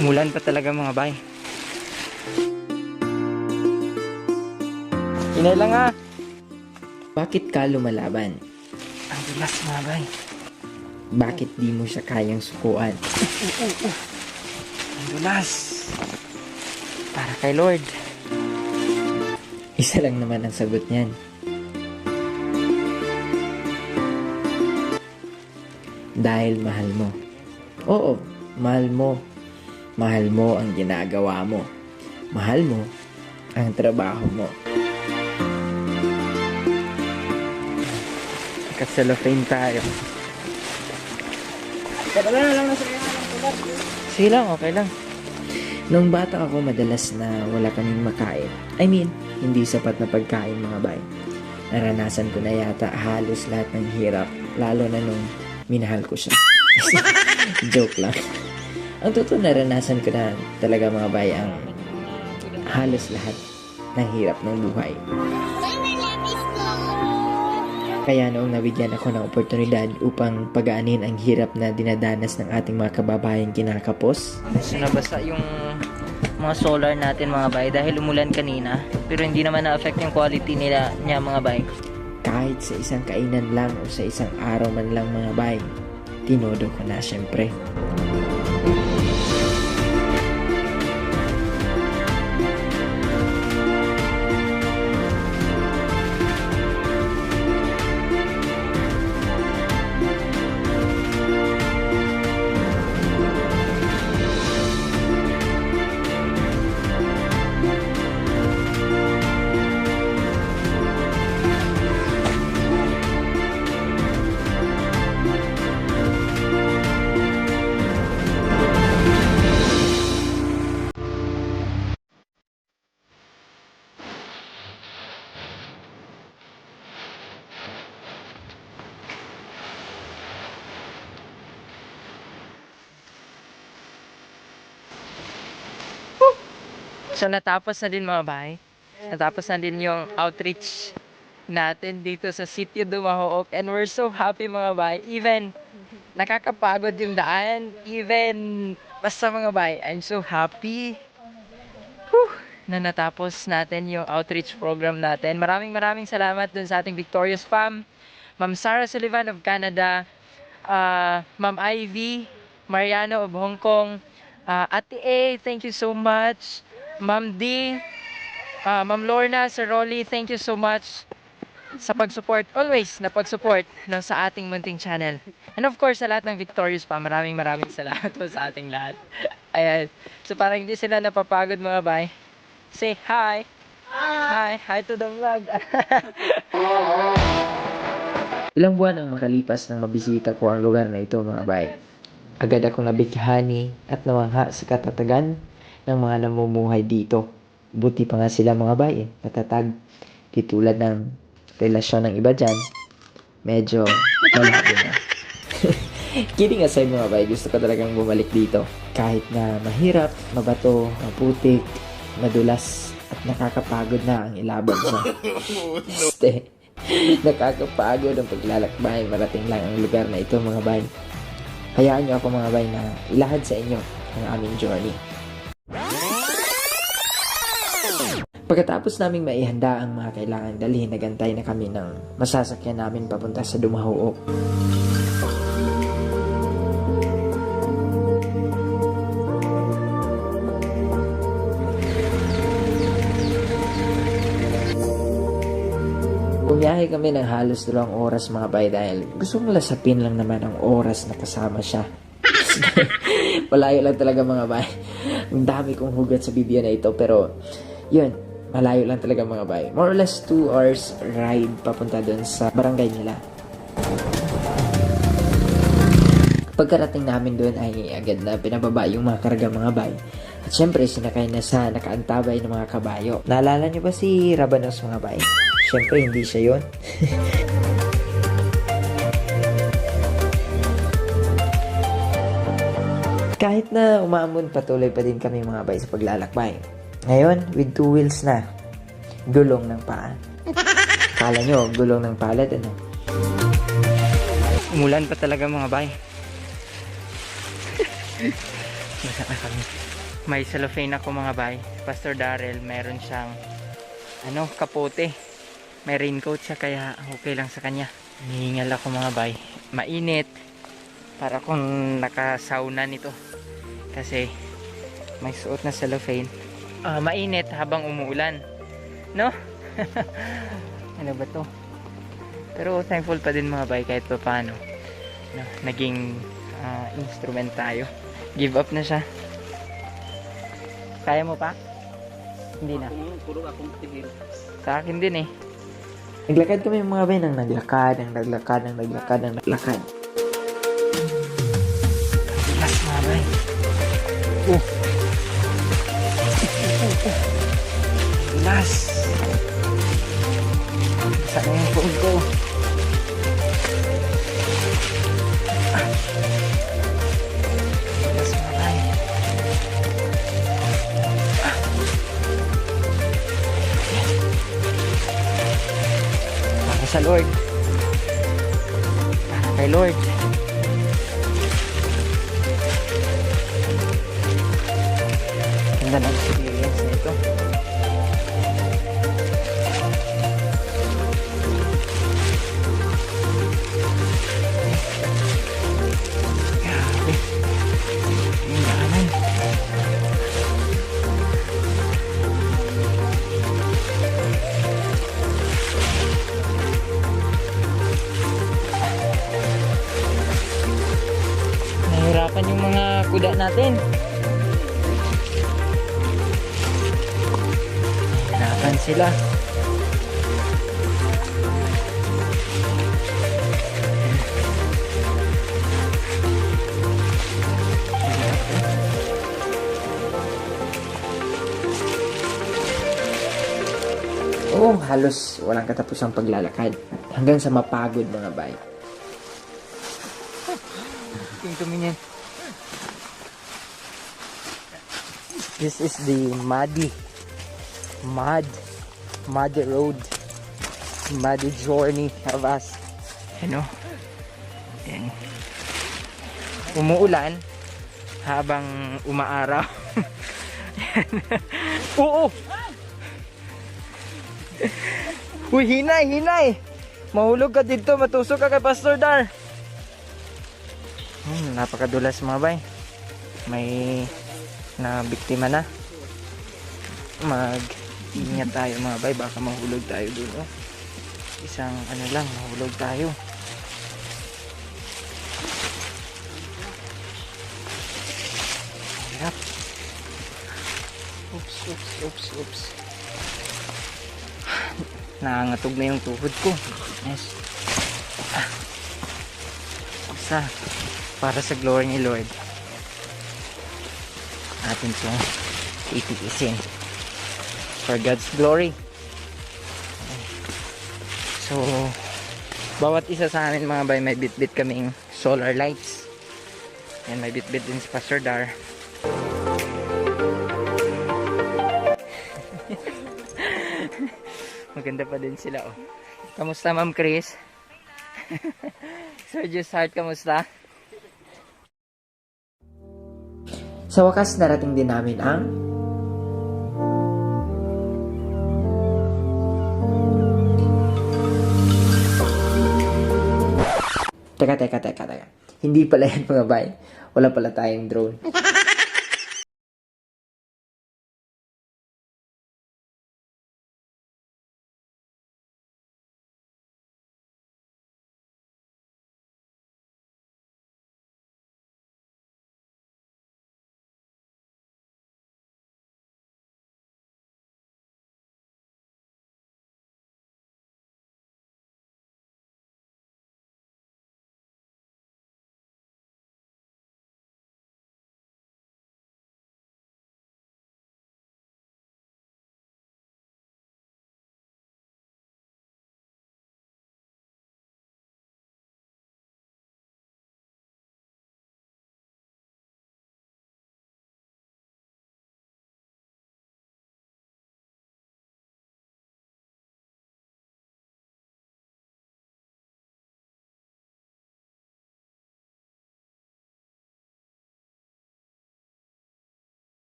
Umulan pa talaga mga bay. Inay lang ha. Bakit ka lumalaban? Ang dulas mga bay. Bakit di mo siya kayang sukuan? Ang dulas. Para kay Lord. Isa lang naman ang sagot niyan. Dahil mahal mo. Oo, mahal mo. Mahal mo ang ginagawa mo. Mahal mo ang trabaho mo. Naka-cellophane tayo. Sige lang, okay lang. Nung bata ako, madalas na wala kaming makain. I mean, hindi sapat na pagkain mga bay. Naranasan ko na yata halos lahat ng hirap, lalo na nung minahal ko siya. Joke lang. Ang totoo, naranasan ko na talaga mga bay ang halos lahat ng hirap ng buhay. Kaya noong nabigyan ako ng oportunidad upang pagaanin ang hirap na dinadanas ng ating mga kababayang kinakapos, So nabasa yung mga solar natin mga bay dahil umulan kanina. Pero hindi naman na-affect yung quality niya mga bay. kahit sa isang kainan lang o sa isang araw man lang mga bay, tinodo ko na syempre. So natapos na din mga bay. Natapos na din yung outreach natin dito sa Sitio Dumahook. And we're so happy mga bay. Even nakakapagod yung daan. Even basta mga bay, I'm so happy. Na natapos natin yung outreach program natin. Maraming salamat dun sa ating Victorious Fam, Ma'am Sarah Sullivan of Canada, Ma'am Ivy Mariano of Hong Kong, Ate A, thank you so much, Ma'am D, Ma'am Lorna, Sir Rolly, thank you so much sa pag-support, always na pag-support ng sa ating munting channel. And of course, sa lahat ng Victorious Fam, maraming salamat po sa ating lahat. Ayan. So parang hindi sila napapagod mga bay. Say hi. Hi to the vlog. Ilang buwan ang makalipas nang mabisita ko ang lugar na ito mga bay. Agad akong nabighani at namangha sa katatagan ng mga namumuhay dito. Buti pa nga sila mga bay, matatag. Di tulad ng relasyon ng iba dyan, medyo malabo na. Kidding aside mga bay, gusto ko talagang bumalik dito. Kahit na mahirap, mabato, maputik, madulas, at nakakapagod na ang ilaban sa nakakapagod ang paglalakbay, marating lang ang lugar na ito mga bay. Hayaan niyo ako mga bay na ilahad sa inyo ang aming journey. Pagkatapos naming maihanda ang mga kailangan dalhin, nagantay na kami ng masasakyan namin papunta sa Dumahook. Bumiyahe kami ng halos 2 oras mga bay dahil gusto kong lasapin lang naman ang oras na kasama siya. Malayo lang talaga mga bay. Ang dami kong hugot sa video na ito pero yun, malayo lang talaga mga bay. More or less 2 hours ride papunta doon sa barangay nila. Pagkarating namin doon ay agad na pinababa yung mga karga mga bay. At syempre sinakay na sa nakaantabay ng mga kabayo. Naalala niyo ba si Rabanos mga bay? Syempre hindi siya yun. Kahit na umaamon, patuloy pa din kami mga bay sa paglalakbay. Ngayon, with 2 wheels na. Gulong ng paa. Kala nyo, gulong ng palad, ano? Umulan pa talaga mga bay. Basa na kami. May cellophane ako mga bay. Pastor Darrell, meron siyang kapote. May raincoat siya kaya okay lang sa kanya. Hihingal ako mga bay. Mainit. Para kung nakasauna nito. Kasi may suot na cellophane. Mainit habang umuulan. No? Ano ba to? Pero thankful pa din mga bay kahit pa paano. No, naging instrument tayo. Give up na siya. Kaya mo pa? Hindi na. Puro akong tigil. Sa akin din eh. Naglakad kami mga bay nang naglakad. Mas mga bay. Bilas. Saan yung phone ko? Bilas mga bay. Para sa Lord. Para kay Lord. Ganda ng experience na ito. Grabe. Yung daanan. Nahihirapan yung mga kuda natin. Nahihirapan sila. Oo, halos walang katapusang paglalakad. Hanggang sa mapagod mga bay. Yung tumingin. This is the muddy road, muddy journey of us. Yan. Umuulan habang umaaraw. Oo. Uy, hinay. Mahulog ka dito, matusok ka kay Pastor Dar. Napakadulas mga bay. May biktima na. Mag-ingat tayo mga bay, baka mahulog tayo dun. Isang mahulog tayo. Hirap. Oops. Nangangatog na yung tuhod ko. Yes. Isa. Para sa glory ni Lord. Atin itong itiisin. For God's glory. So, bawat isa sa amin mga bay, may bitbit kaming solar lights. And may bitbit din si Pastor Dar. Maganda pa din sila oh. Kamusta Ma'am Chris? Sir Just Heart, kamusta? Sa wakas, narating din namin ang Teka. Hindi pala yan mga bay. Wala pala tayong drone.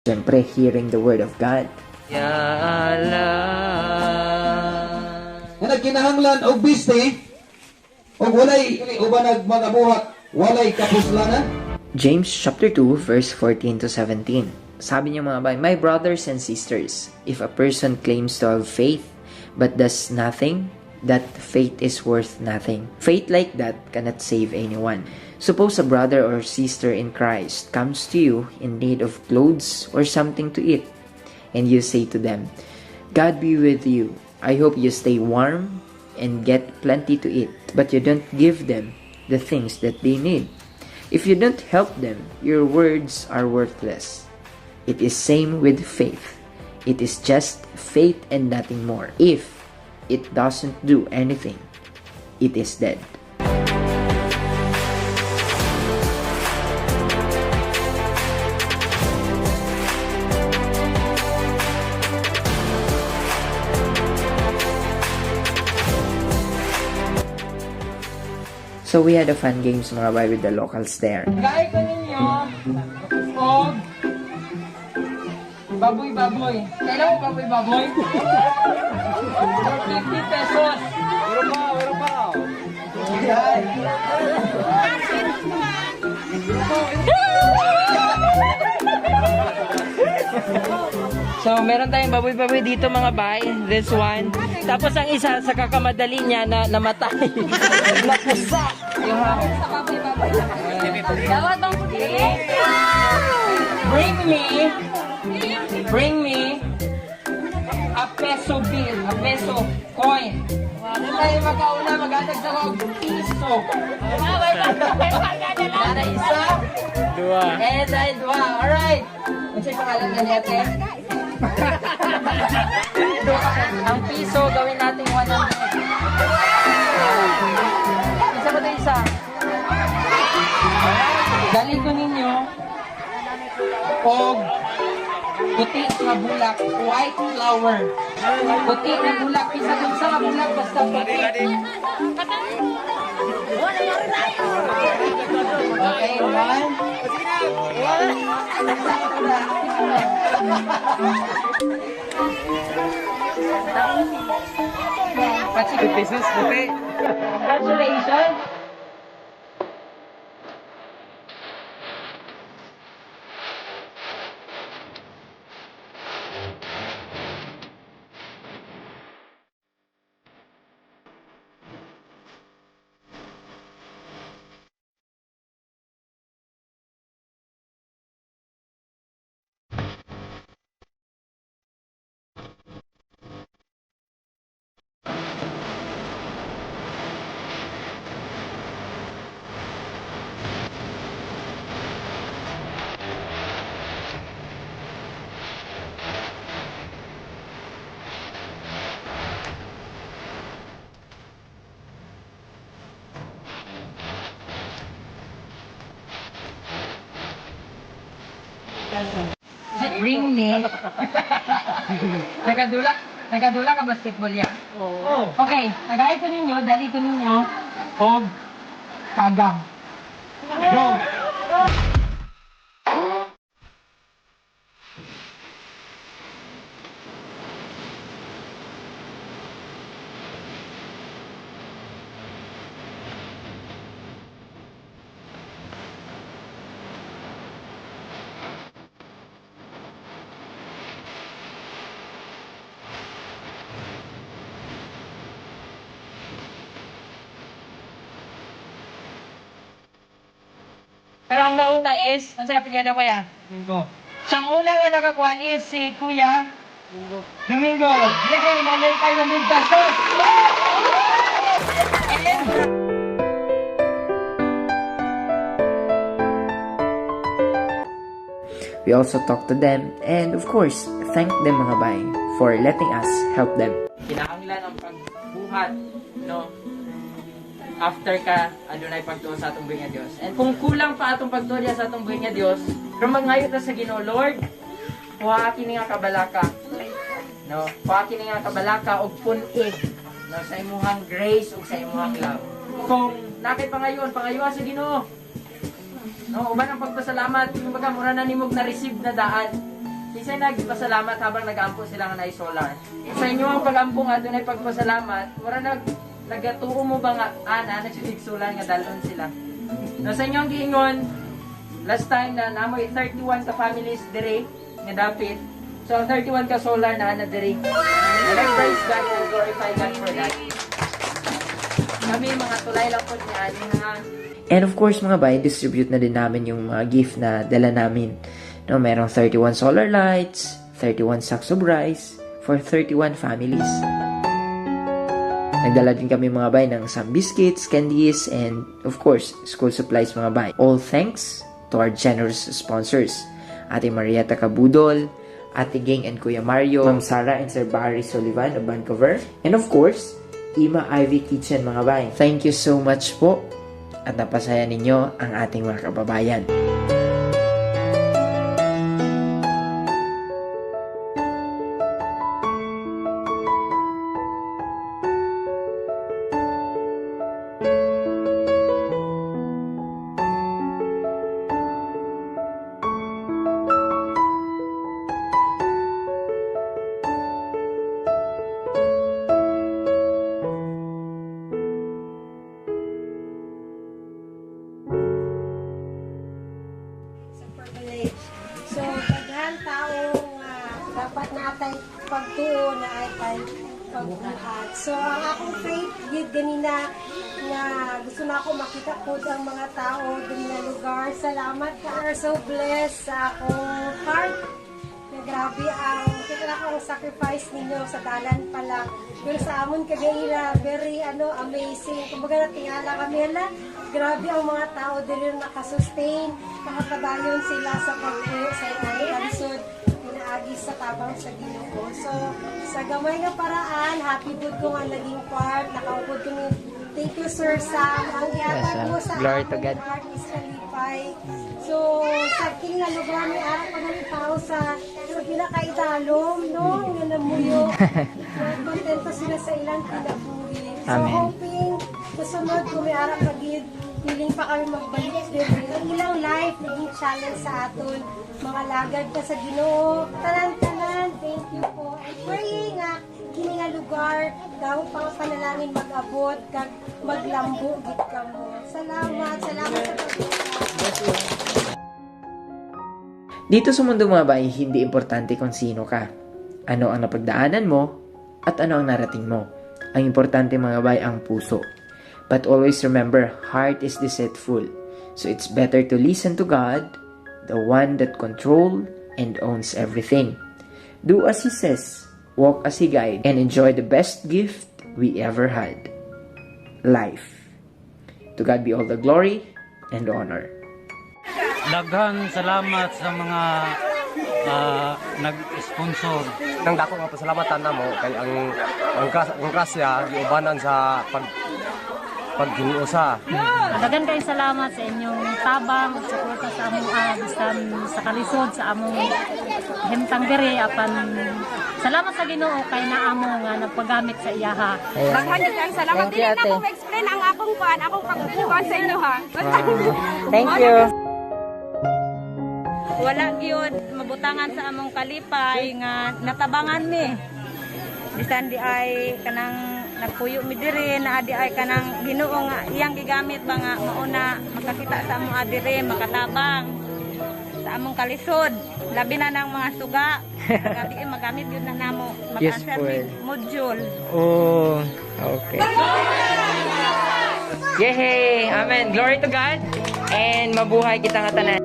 Siyempre, hearing the word of God. Ya Allah. Nga nagkinahanglan og biste og walay uban mga buhat walay kapuslanan. James chapter 2 verse 14 to 17. Sabi niya mga bay, my brothers and sisters, if a person claims to have faith but does nothing, that faith is worth nothing. Faith like that cannot save anyone. Suppose a brother or sister in Christ comes to you in need of clothes or something to eat, and you say to them, God be with you. I hope you stay warm and get plenty to eat, but you don't give them the things that they need. If you don't help them, your words are worthless. It is same with faith. It is just faith and nothing more. If it doesn't do anything, it is dead. So we had a fun games mga bay with the locals there. Gaya ko ninyo, og baboy-baboy. Kailan mo baboy-baboy? For 50 pesos. Wero pa. So, meron tayong baboy-baboy dito mga bay. This one. Tapos ang isa sa kakamadali niya na namatay. Napusa. Yung Bring me a peso bill, a peso coin. Hindi tayo magkauna, mag-atag sa kong piso. Nara isa. Dua. And ay dua. Alright. Ano sa'yo pangalan na niya, te? Ang piso, gawin natin 100. Isa ba ito isa? Galing ko ninyo og puti nga bulak, white flower. Puti nga bulak, isa kung sa nga bulak, basta puti. Okay, one. Pachik business puti. Congratulations. Bring me. Nagadula ka basketball yan? Oo. Okay, nagay ko ninyo, dali ko ninyo, og kagang. Go! Pero ang nauna is, ang sabi niya na kuya? Domingo. So, ang una nga nakakuha is si Kuya Domingo. Sige, nanay tayo ng pesos. We also talked to them and of course, thank them mga bay for letting us help them. Kinahanglan ang pagbuhat, no? After ka, adunay pagtuo sa atong buhay nga Dios. And kung kulang pa atong pagtuo sa atong buhay nga Dios, pero mangayo ta sa Ginoo, Lord, kuha kini nga kabalaka. No, kuha kini nga kabalaka og pun-ig, no, sa imong grace ug sa imong love. Kung nakay pangayon sa Ginoo. No, uban ang pagpasalamat, kumbaga mura na nimog na receive na daan. Kasi nagpasalamat habang nag-ampo sila nga na solar. Sa inyo ang pag-ampo nga doon ay pagpasalamat, mura nagatuo mo ba nga, nagsigsulan nga dalon sila. No, sa inyo ang giingon, last time na namoy 31 ka families dire nga dapit. So ang 31 ka solar na dire. And I praise God and glorify God for that. Kami mga tulay lang po niya ha. And of course mga bay, distribute na din namin yung mga gift na dala namin. No, merong 31 solar lights, 31 sacks of rice for 31 families. Nagdala din kami mga bay ng some biscuits, candies, and of course, school supplies mga bay. All thanks to our generous sponsors. Ate Marieta Cabudol, Ate Ging and Kuya Mario, Ma'am Sarah and Sir Barry Sullivan of Vancouver, and of course, Ima Ivy Kitchen mga bay. Thank you so much po at napasaya ninyo ang ating mga kababayan. So, daghang tao nga dapat natay pagtuo na ay pagbuhat. So, ang akong faith gid ganina nga gusto na ako makita po ang mga tao din na lugar. Salamat ka, are so blessed sa akong heart. Na grabe ang kita na akong sacrifice ninyo sa dalan pala. Pero sa amon kagaila, very amazing. Kumbaga natingala kami na grabe ang mga tao din nakasustain. Makapadayon sila sa pagbuo sa kalisod pinaagi sa tabang sa Ginoo. So sa gamay nga paraan, happy good ko nga naging part. Nakaupod ko ni thank you Sir Sam. Ang iatag mo sa Glory to God. heart is kalipay. So sa king nga lugar may arap pa ng tao sa pinakaitalom, no? Nga namuyo. Kontento sila sa ilang kinabuhi. So Amen. hoping susunod kung may arap pagid feeling pa kami magbalik din. Ang ilang life, naging challenge sa aton. Mga lagad ka sa Ginoo. Tanan-tanan, thank you po. I pray nga, kini nga lugar, daw pang panalangin mag-abot, kag maglambo, git ka mo. Salamat sa pagbukas. Dito sa mundo mga bay, hindi importante kung sino ka. Ano ang napagdaanan mo at ano ang narating mo. Ang importante mga bay ang puso. But always remember, heart is deceitful. So it's better to listen to God, the one that controls and owns everything. Do as He says, walk as He guides, and enjoy the best gift we ever had. Life. To God be all the glory and honor. Daghang salamat sa mga nag-sponsor. Nang dako nga pasalamatan namo kay ang grasya giubanan sa paghinuosa. Dagan kay salamat sa inyong tabang at suporta sa among bisan sa kalisod sa among himtang diri apan salamat sa Ginoo kay naamo nga nagpagamit sa iyaha. Daghan gyud kay salamat. Dili na ko explain ang akong pagkukuan sa inyo ha. Thank you. Wala gyud mabutangan sa among kalipay nga natabangan mi. Bisan di ay kanang nagpuyo mi diri na adi ay kanang Ginoo nga iyang gigamit ba nga mauna makakita sa among adiri makatabang sa among kalisod labi na ng mga suga gabi magamit yun na namo maka-answer module. Oh, okay. Yay! Amen. Glory to God. And mabuhay kita nga tanan.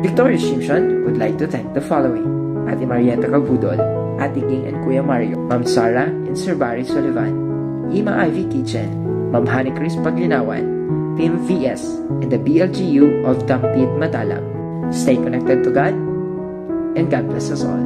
Victoria Simpson would like to thank the following: Ate Marieta Cabudol, Ate Ging and Kuya Mario, Ma'am Sarah and Sir Barry Sullivan, Ima Ivy Kitchen, Ma'am Honey Chris Paglinawan, Team VS, and the BLGU of Dampit Matalam. Stay connected to God, and God bless us all.